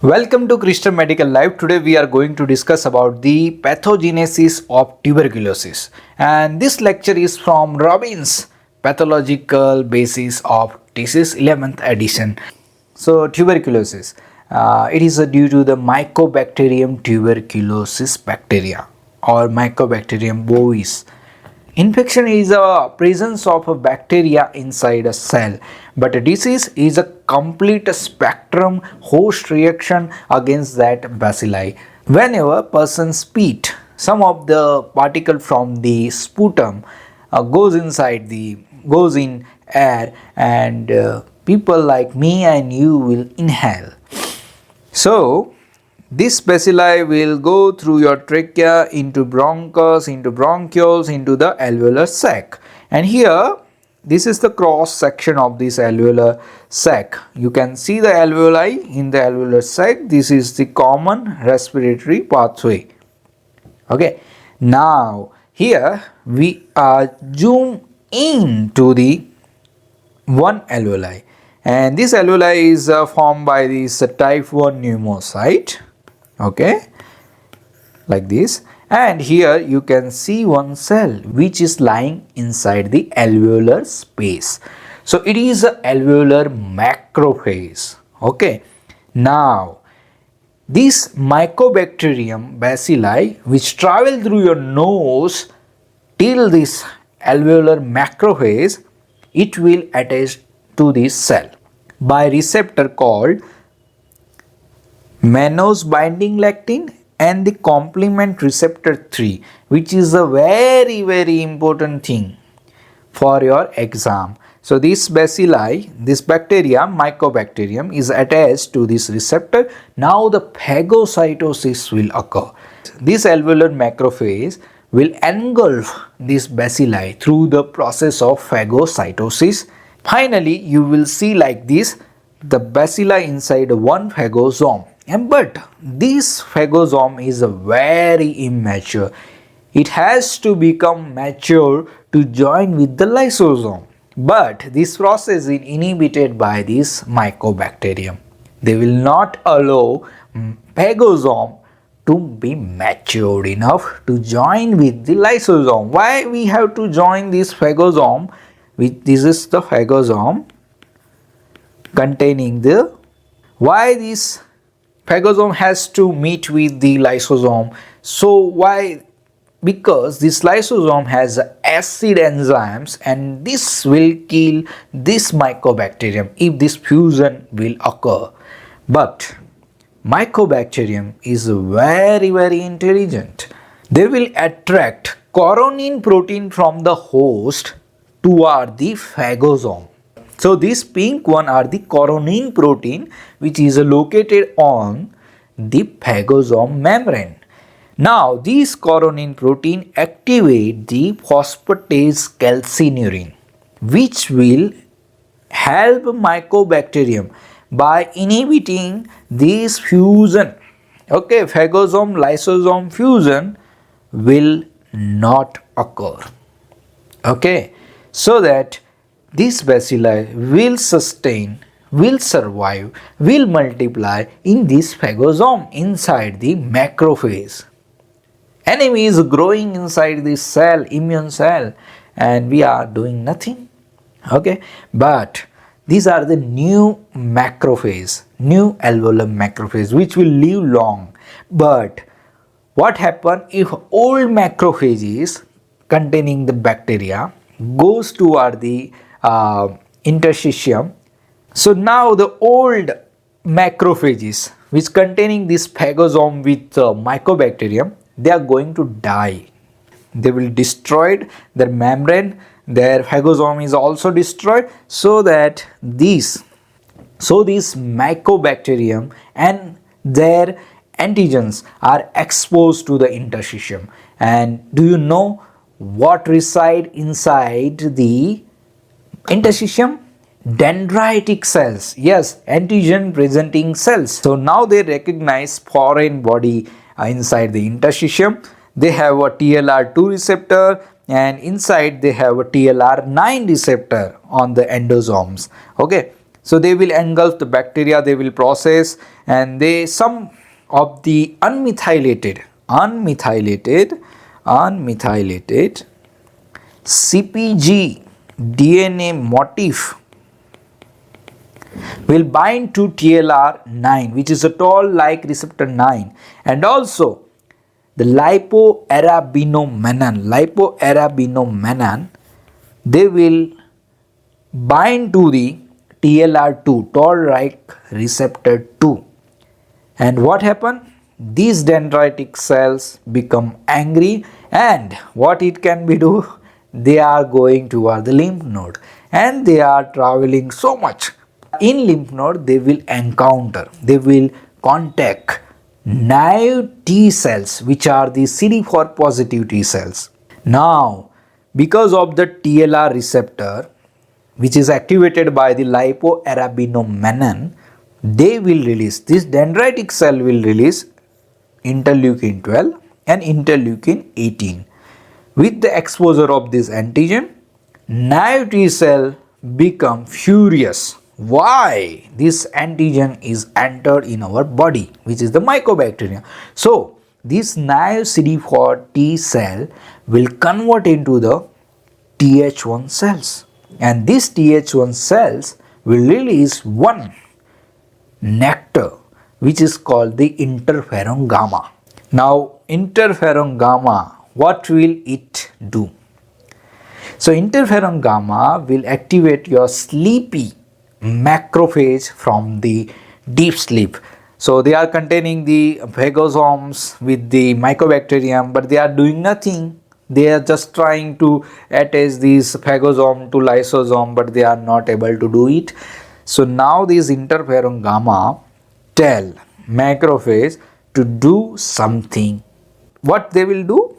Welcome to Christian Medical Life. Today we are going to discuss about the pathogenesis of tuberculosis, and this lecture is from Robbins Pathological Basis of Disease 11th edition. So tuberculosis, it is due to the Mycobacterium tuberculosis bacteria or Mycobacterium bovis. Infection is a presence of a bacteria inside a cell, but a disease is a complete spectrum host reaction against that bacilli. Whenever person spit, some of the particle from the sputum goes in air, and people like me and you will inhale. So this bacilli will go through your trachea into bronchus, into bronchioles, into the alveolar sac. And here, this is the cross section of this alveolar sac. You can see the alveoli in the alveolar sac. This is the common respiratory pathway. Okay. Now, here we zoom into the one alveoli. And this alveoli is formed by this type 1 pneumocyte. Okay, like this, and here you can see one cell which is lying inside the alveolar space. So it is a alveolar macrophage. Okay, now this Mycobacterium bacilli which travel through your nose till this alveolar macrophage, it will attach to this cell by receptor called mannose binding lectin and the complement receptor 3, which is a very important thing for your exam. So this bacilli, this bacteria Mycobacterium is attached to this receptor. Now the phagocytosis will occur. This alveolar macrophage will engulf this bacilli through the process of phagocytosis. Finally, you will see like this, the bacilli inside one phagosome. But this phagosome is very immature. It has to become mature to join with the lysosome. But this process is inhibited by this Mycobacterium. They will not allow phagosome to be matured enough to join with the lysosome. Why we have to join this phagosome? This is the phagosome containing the, why this phagosome has to meet with the lysosome? So why? Because this lysosome has acid enzymes, and this will kill this Mycobacterium if this fusion will occur. But Mycobacterium is very intelligent. They will attract coronin protein from the host toward the phagosome. So this pink one are the coronin protein which is located on the phagosome membrane. Now this coronin protein activate the phosphatase calcineurin, which will help Mycobacterium by inhibiting this fusion. Okay, phagosome lysosome fusion will not occur. Okay, so that this bacilli will sustain, will survive, will multiply in this phagosome inside the macrophage. Enemy is growing inside this cell, immune cell, and we are doing nothing. Okay, but these are the new macrophage, new alveolar macrophage, which will live long. But what happens if old macrophages containing the bacteria goes toward the interstitium? So now the old macrophages which containing this phagosome with Mycobacterium, they are going to die. They will destroy their membrane, their phagosome is also destroyed, so that this Mycobacterium and their antigens are exposed to the interstitium. And do you know what reside inside the interstitium? Dendritic cells. Yes, antigen presenting cells. So now they recognize foreign body inside the interstitium. They have a TLR2 receptor, and inside they have a TLR9 receptor on the endosomes. Okay, So they will engulf the bacteria, they will process, and they some of the unmethylated CpG DNA motif will bind to TLR9, which is a toll-like receptor 9, and also the lipoarabinomannan, they will bind to the TLR2, toll-like receptor 2. And what happens? These dendritic cells become angry, and what it can be do? They are going toward the lymph node and they are traveling so much. In lymph node, they will contact naive T cells, which are the CD4 positive T cells. Now, because of the TLR receptor, which is activated by the lipoarabinomannan, they will release, this dendritic cell will release interleukin 12 and interleukin 18. With the exposure of this antigen, naive T cell become furious. Why? This antigen is entered in our body, which is the Mycobacterium. So, this naive CD4 T cell will convert into the Th1 cells, and these Th1 cells will release one nectar, which is called the interferon gamma. Now, interferon gamma, what will it do? So, interferon gamma will activate your sleepy macrophage from the deep sleep. So, they are containing the phagosomes with the Mycobacterium, but they are doing nothing. They are just trying to attach this phagosome to lysosome, but they are not able to do it. So now this interferon gamma tell macrophage to do something. What they will do?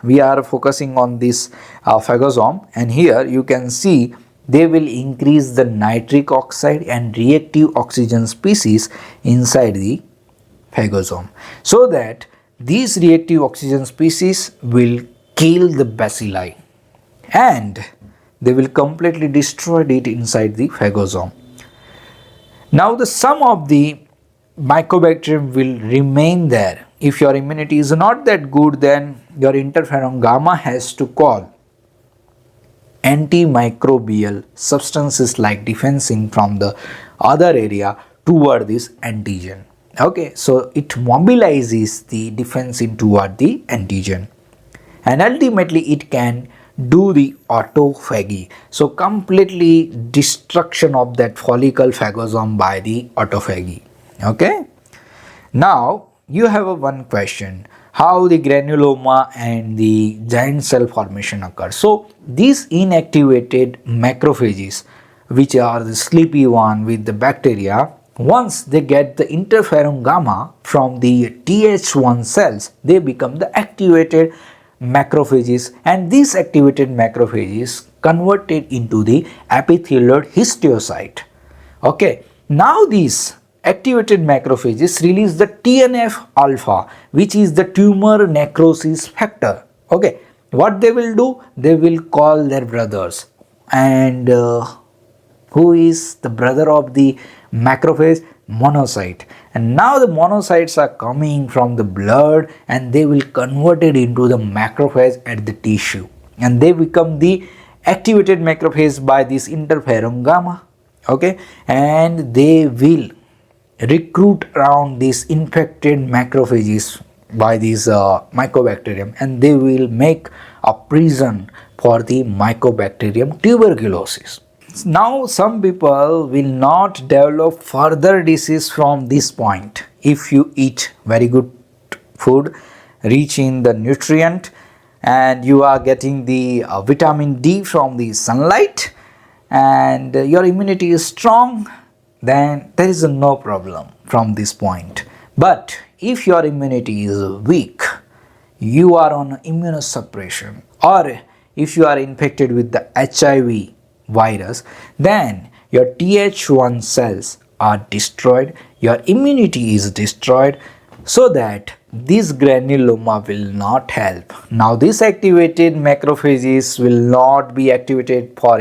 We are focusing on this phagosome, and here you can see they will increase the nitric oxide and reactive oxygen species inside the phagosome, so that these reactive oxygen species will kill the bacilli and they will completely destroy it inside the phagosome. Now the sum of the Mycobacterium will remain there. If your immunity is not that good, then your interferon gamma has to call antimicrobial substances like defensine from the other area toward this antigen. Okay, so it mobilizes the defensin toward the antigen, and ultimately it can do the autophagy. So completely destruction of that follicle phagosome by the autophagy. Okay, now you have one question: how the granuloma and the giant cell formation occurs. So these inactivated macrophages, which are the sleepy one with the bacteria, once they get the interferon gamma from the Th1 cells, they become the activated macrophages, and these activated macrophages converted into the epithelioid histiocyte. Okay, now these activated macrophages release the TNF alpha, which is the tumor necrosis factor. Okay, what they will do? They will call their brothers, and who is the brother of the macrophage? Monocyte. And now the monocytes are coming from the blood, and they will convert it into the macrophage at the tissue, and they become the activated macrophage by this interferon gamma. Okay, and they will recruit around these infected macrophages by these Mycobacterium, and they will make a prison for the Mycobacterium tuberculosis. Now some people will not develop further disease from this point if you eat very good food rich in the nutrient, and you are getting the vitamin D from the sunlight, and your immunity is strong, then there is no problem from this point. But if your immunity is weak, you are on immunosuppression, or if you are infected with the HIV virus, then your Th1 cells are destroyed, your immunity is destroyed, so that this granuloma will not help. Now this activated macrophages will not be activated for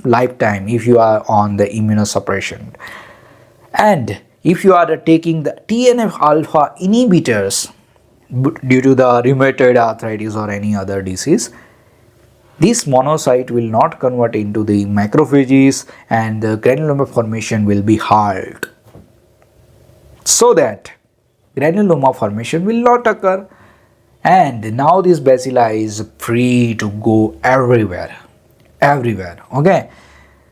lifetime if you are on the immunosuppression. And if you are taking the TNF alpha inhibitors due to the rheumatoid arthritis or any other disease, this monocyte will not convert into the macrophages and the granuloma formation will be halt, so that granuloma formation will not occur, and now this bacilli is free to go everywhere. Okay,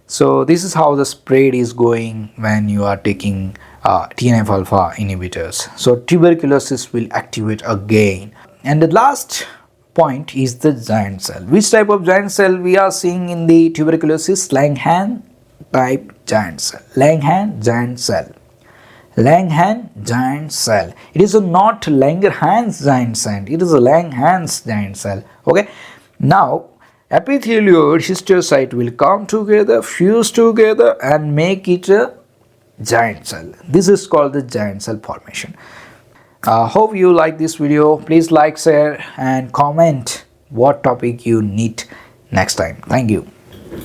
so this is how the spread is going when you are taking TNF alpha inhibitors. So tuberculosis will activate again. And the last point is the giant cell. Which type of giant cell we are seeing in the tuberculosis? Langhans type giant cell. Langhans giant cell. Langhans giant cell. It is not Langhans giant cell. It is a Langhans giant cell. Okay. Now epithelioid histiocyte will come together, fuse together, and make it a giant cell. This is called the giant cell formation. Hope you like this video. Please like, share, and comment what topic you need next time. Thank you.